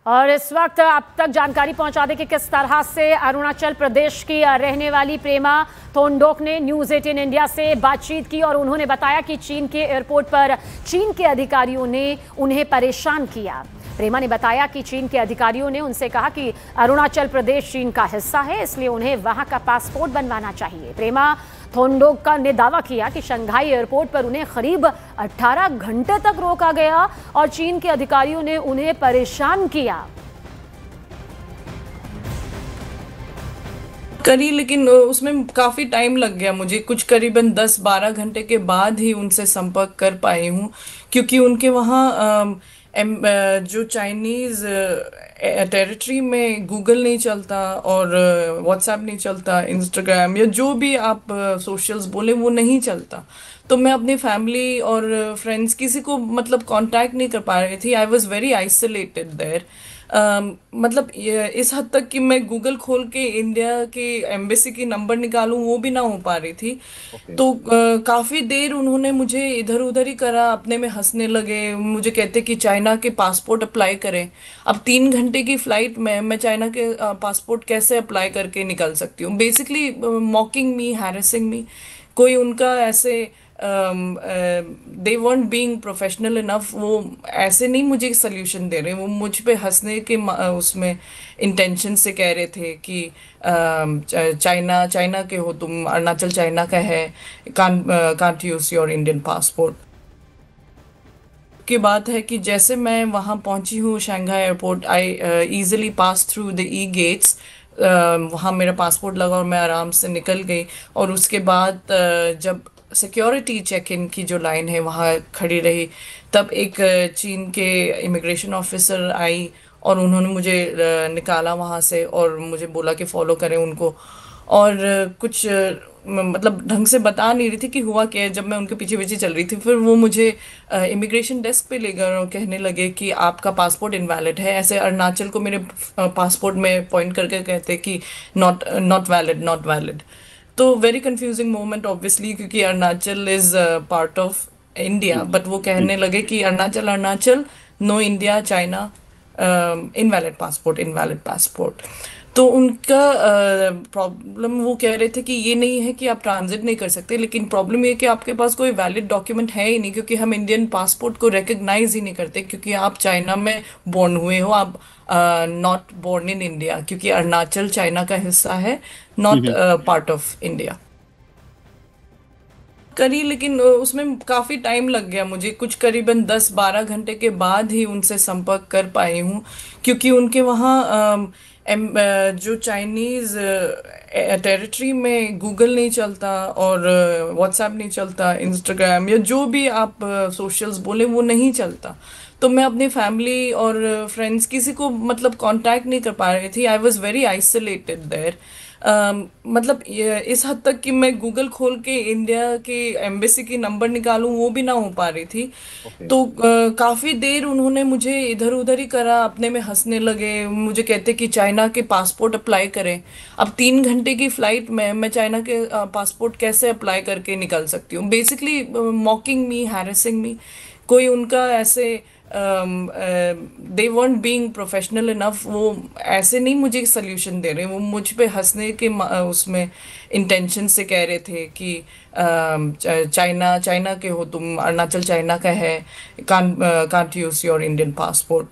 और इस वक्त आप तक जानकारी पहुंचा दें कि किस तरह से अरुणाचल प्रदेश की रहने वाली प्रेमा थोंगडोक ने न्यूज़ 18 इंडिया से बातचीत की और उन्होंने बताया कि चीन के एयरपोर्ट पर चीन के अधिकारियों ने उन्हें परेशान किया। प्रेमा ने बताया कि चीन के अधिकारियों ने उनसे कहा कि अरुणाचल प्रदेश चीन का हिस्सा है, इसलिए उन्हें वहां का पासपोर्ट बनवाना चाहिए। प्रेमा थोंगडोक ने दावा किया कि शंघाई एयरपोर्ट पर उन्हें करीब 18 घंटे तक रोका गया और चीन के अधिकारियों ने उन्हें परेशान किया। लेकिन उसमें काफ़ी टाइम लग गया मुझे, कुछ करीबन 10-12 घंटे के बाद ही उनसे संपर्क कर पाई हूँ, क्योंकि उनके वहाँ जो चाइनीज़ टेरिटरी में गूगल नहीं चलता और व्हाट्सएप नहीं चलता, इंस्टाग्राम या जो भी आप सोशल्स बोले वो नहीं चलता। तो मैं अपनी फैमिली और फ्रेंड्स किसी को मतलब कांटेक्ट नहीं कर पा रही थी। I was very isolated there. मतलब इस हद तक कि मैं गूगल खोल के इंडिया के एम्बेसी की नंबर निकालूं वो भी ना हो पा रही थी। ओके। तो काफ़ी देर उन्होंने मुझे इधर उधर ही करा, अपने में हंसने लगे, मुझे कहते कि चाइना के पासपोर्ट अप्लाई करें। अब 3 घंटे की फ़्लाइट में मैं चाइना के पासपोर्ट कैसे अप्लाई करके निकल सकती हूँ? बेसिकली मॉकिंग मी, हैरेसिंग मी। कोई उनका ऐसे दे weren't बीइंग प्रोफेशनल इनफ। वो ऐसे नहीं मुझे सोल्यूशन दे रहे, वो मुझ पे हंसने के उसमें इंटेंशन से कह रहे थे कि चाइना चाइना के हो तुम, अरुणाचल चाइना का है, can't use your Indian passport. की बात है कि जैसे मैं वहाँ पहुँची हूँ Shanghai airport, I easily pass through the e gates. वहाँ मेरा पासपोर्ट लगा और मैं आराम से निकल गई। और उसके बाद जब सिक्योरिटी चेक इन की जो लाइन है वहाँ खड़ी रही, तब एक चीन के इमिग्रेशन ऑफिसर आई और उन्होंने मुझे निकाला वहाँ से और मुझे बोला कि फॉलो करें उनको। और कुछ मतलब ढंग से बता नहीं रही थी कि हुआ क्या है। जब मैं उनके पीछे पीछे चल रही थी, फिर वो मुझे इमिग्रेशन डेस्क पे ले गए और कहने लगे कि आपका पासपोर्ट इनवैलिड है। ऐसे अरुणाचल को मेरे पासपोर्ट में पॉइंट करके कहते कि not not valid, not valid. तो वेरी कंफ्यूजिंग मोमेंट ऑब्वियसली, क्योंकि Arunachal is part of India, but वो जी। कहने लगे कि Arunachal Arunachal, no India China, invalid passport, invalid passport. तो उनका प्रॉब्लम वो कह रहे थे कि ये नहीं है कि आप ट्रांजिट नहीं कर सकते, लेकिन प्रॉब्लम ये है कि आपके पास कोई वैलिड डॉक्यूमेंट है ही नहीं, क्योंकि हम इंडियन पासपोर्ट को रिकग्नाइज ही नहीं करते, क्योंकि आप चाइना में बोर्न हुए हो, आप नॉट बोर्न इन इंडिया, क्योंकि अरुणाचल चाइना का हिस्सा है, नॉट पार्ट ऑफ इंडिया। लेकिन उसमें काफ़ी टाइम लग गया मुझे, कुछ करीबन 10-12 घंटे के बाद ही उनसे संपर्क कर पाई हूँ, क्योंकि उनके वहाँ जो चाइनीज़ टेरिटरी में गूगल नहीं चलता और व्हाट्सएप नहीं चलता, इंस्टाग्राम या जो भी आप सोशल्स बोले वो नहीं चलता। तो मैं अपनी फैमिली और फ्रेंड्स किसी को मतलब कांटेक्ट नहीं कर पा रही थी। I was very isolated there. मतलब इस हद तक कि मैं गूगल खोल के इंडिया के एम्बेसी की नंबर निकालूं वो भी ना हो पा रही थी। ओके। तो काफ़ी देर उन्होंने मुझे इधर उधर ही करा, अपने में हंसने लगे, मुझे कहते कि चाइना के पासपोर्ट अप्लाई करें। अब 3 घंटे की फ़्लाइट में मैं चाइना के पासपोर्ट कैसे अप्लाई करके निकल सकती हूँ? बेसिकली मॉकिंग मी, हैरेसिंग मी। कोई उनका ऐसे दे weren't बीइंग प्रोफेशनल इनफ। वो ऐसे नहीं मुझे सोल्यूशन दे रहे, वो मुझ पे हंसने के उसमें इंटेंशन से कह रहे थे कि चाइना चाइना के हो तुम, अरुणाचल चाइना का है, can't use your Indian passport.